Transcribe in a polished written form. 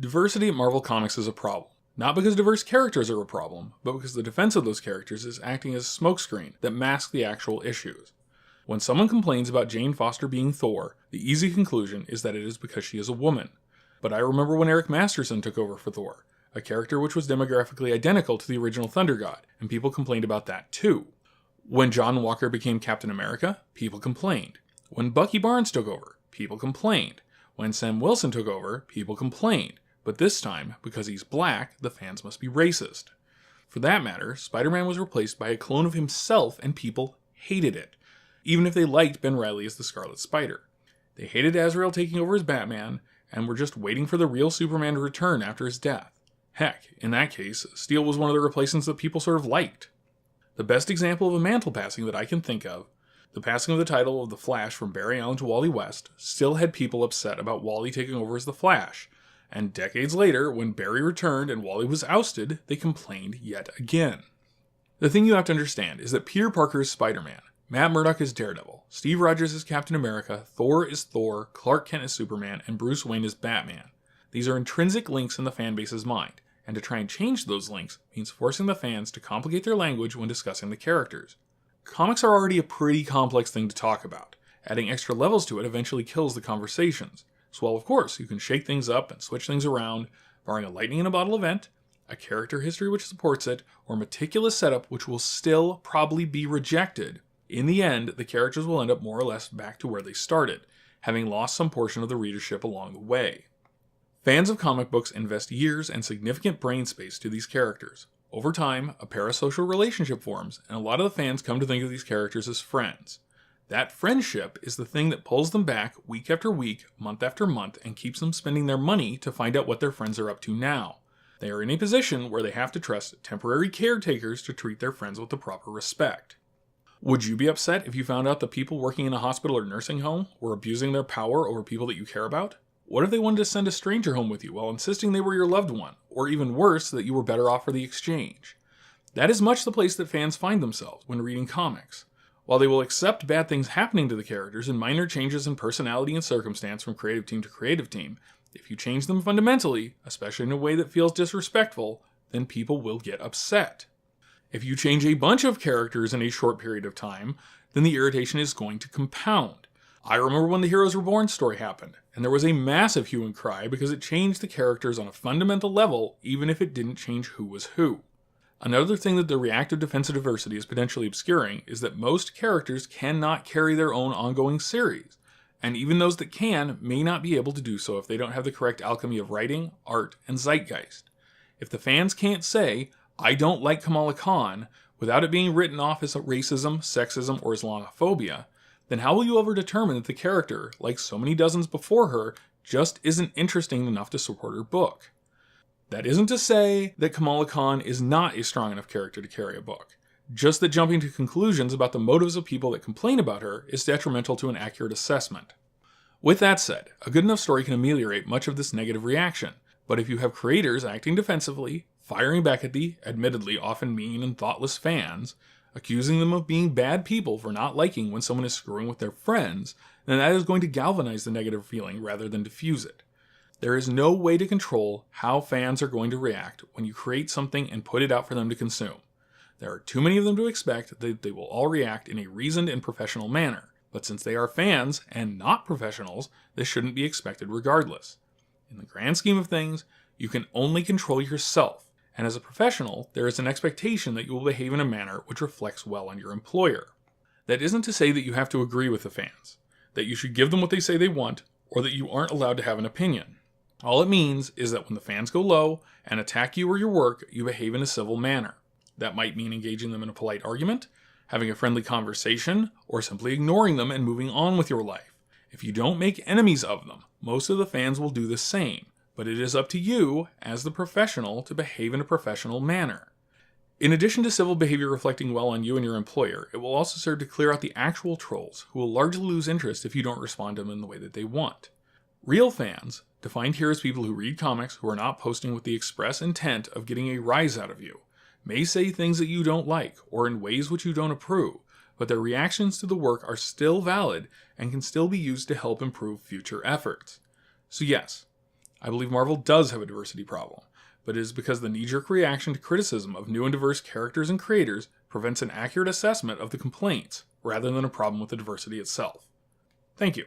Diversity at Marvel Comics is a problem. Not because diverse characters are a problem, but because the defense of those characters is acting as a smokescreen that masks the actual issues. When someone complains about Jane Foster being Thor, the easy conclusion is that it is because she is a woman. But I remember when Eric Masterson took over for Thor, a character which was demographically identical to the original Thunder God, and people complained about that too. When John Walker became Captain America, people complained. When Bucky Barnes took over, people complained. When Sam Wilson took over, people complained. But this time, because he's black, the fans must be racist. For that matter, Spider-Man was replaced by a clone of himself and people hated it, even if they liked Ben Reilly as the Scarlet Spider. They hated Azrael taking over as Batman, and were just waiting for the real Superman to return after his death. Heck, in that case, Steel was one of the replacements that people sort of liked. The best example of a mantle passing that I can think of, the passing of the title of The Flash from Barry Allen to Wally West, still had people upset about Wally taking over as The Flash. And decades later, when Barry returned and Wally was ousted, they complained yet again. The thing you have to understand is that Peter Parker is Spider-Man, Matt Murdock is Daredevil, Steve Rogers is Captain America, Thor is Thor, Clark Kent is Superman, and Bruce Wayne is Batman. These are intrinsic links in the fanbase's mind, and to try and change those links means forcing the fans to complicate their language when discussing the characters. Comics are already a pretty complex thing to talk about. Adding extra levels to it eventually kills the conversations. So while of course you can shake things up and switch things around, barring a lightning in a bottle event, a character history which supports it, or meticulous setup which will still probably be rejected, in the end the characters will end up more or less back to where they started, having lost some portion of the readership along the way. Fans of comic books invest years and significant brain space to these characters. Over time, a parasocial relationship forms, and a lot of the fans come to think of these characters as friends. That friendship is the thing that pulls them back week after week, month after month, and keeps them spending their money to find out what their friends are up to now. They are in a position where they have to trust temporary caretakers to treat their friends with the proper respect. Would you be upset if you found out that people working in a hospital or nursing home were abusing their power over people that you care about? What if they wanted to send a stranger home with you while insisting they were your loved one, or even worse, that you were better off for the exchange? That is much the place that fans find themselves when reading comics. While they will accept bad things happening to the characters and minor changes in personality and circumstance from creative team to creative team, if you change them fundamentally, especially in a way that feels disrespectful, then people will get upset. If you change a bunch of characters in a short period of time, then the irritation is going to compound. I remember when the Heroes Reborn story happened, and there was a massive hue and cry because it changed the characters on a fundamental level, even if it didn't change who was who. Another thing that the reactive defense of diversity is potentially obscuring is that most characters cannot carry their own ongoing series, and even those that can may not be able to do so if they don't have the correct alchemy of writing, art, and zeitgeist. If the fans can't say, "I don't like Kamala Khan," without it being written off as racism, sexism, or Islamophobia, then how will you ever determine that the character, like so many dozens before her, just isn't interesting enough to support her book? That isn't to say that Kamala Khan is not a strong enough character to carry a book, just that jumping to conclusions about the motives of people that complain about her is detrimental to an accurate assessment. With that said, a good enough story can ameliorate much of this negative reaction, but if you have creators acting defensively, firing back at the, admittedly often mean and thoughtless fans, accusing them of being bad people for not liking when someone is screwing with their friends, then that is going to galvanize the negative feeling rather than diffuse it. There is no way to control how fans are going to react when you create something and put it out for them to consume. There are too many of them to expect that they will all react in a reasoned and professional manner, but since they are fans and not professionals, this shouldn't be expected regardless. In the grand scheme of things, you can only control yourself, and as a professional, there is an expectation that you will behave in a manner which reflects well on your employer. That isn't to say that you have to agree with the fans, that you should give them what they say they want, or that you aren't allowed to have an opinion. All it means is that when the fans go low and attack you or your work, you behave in a civil manner. That might mean engaging them in a polite argument, having a friendly conversation, or simply ignoring them and moving on with your life. If you don't make enemies of them, most of the fans will do the same, but it is up to you, as the professional, to behave in a professional manner. In addition to civil behavior reflecting well on you and your employer, it will also serve to clear out the actual trolls, who will largely lose interest if you don't respond to them in the way that they want. Real fans, defined here as people who read comics who are not posting with the express intent of getting a rise out of you, may say things that you don't like or in ways which you don't approve, but their reactions to the work are still valid and can still be used to help improve future efforts. So yes, I believe Marvel does have a diversity problem, but it is because the knee-jerk reaction to criticism of new and diverse characters and creators prevents an accurate assessment of the complaints, rather than a problem with the diversity itself. Thank you.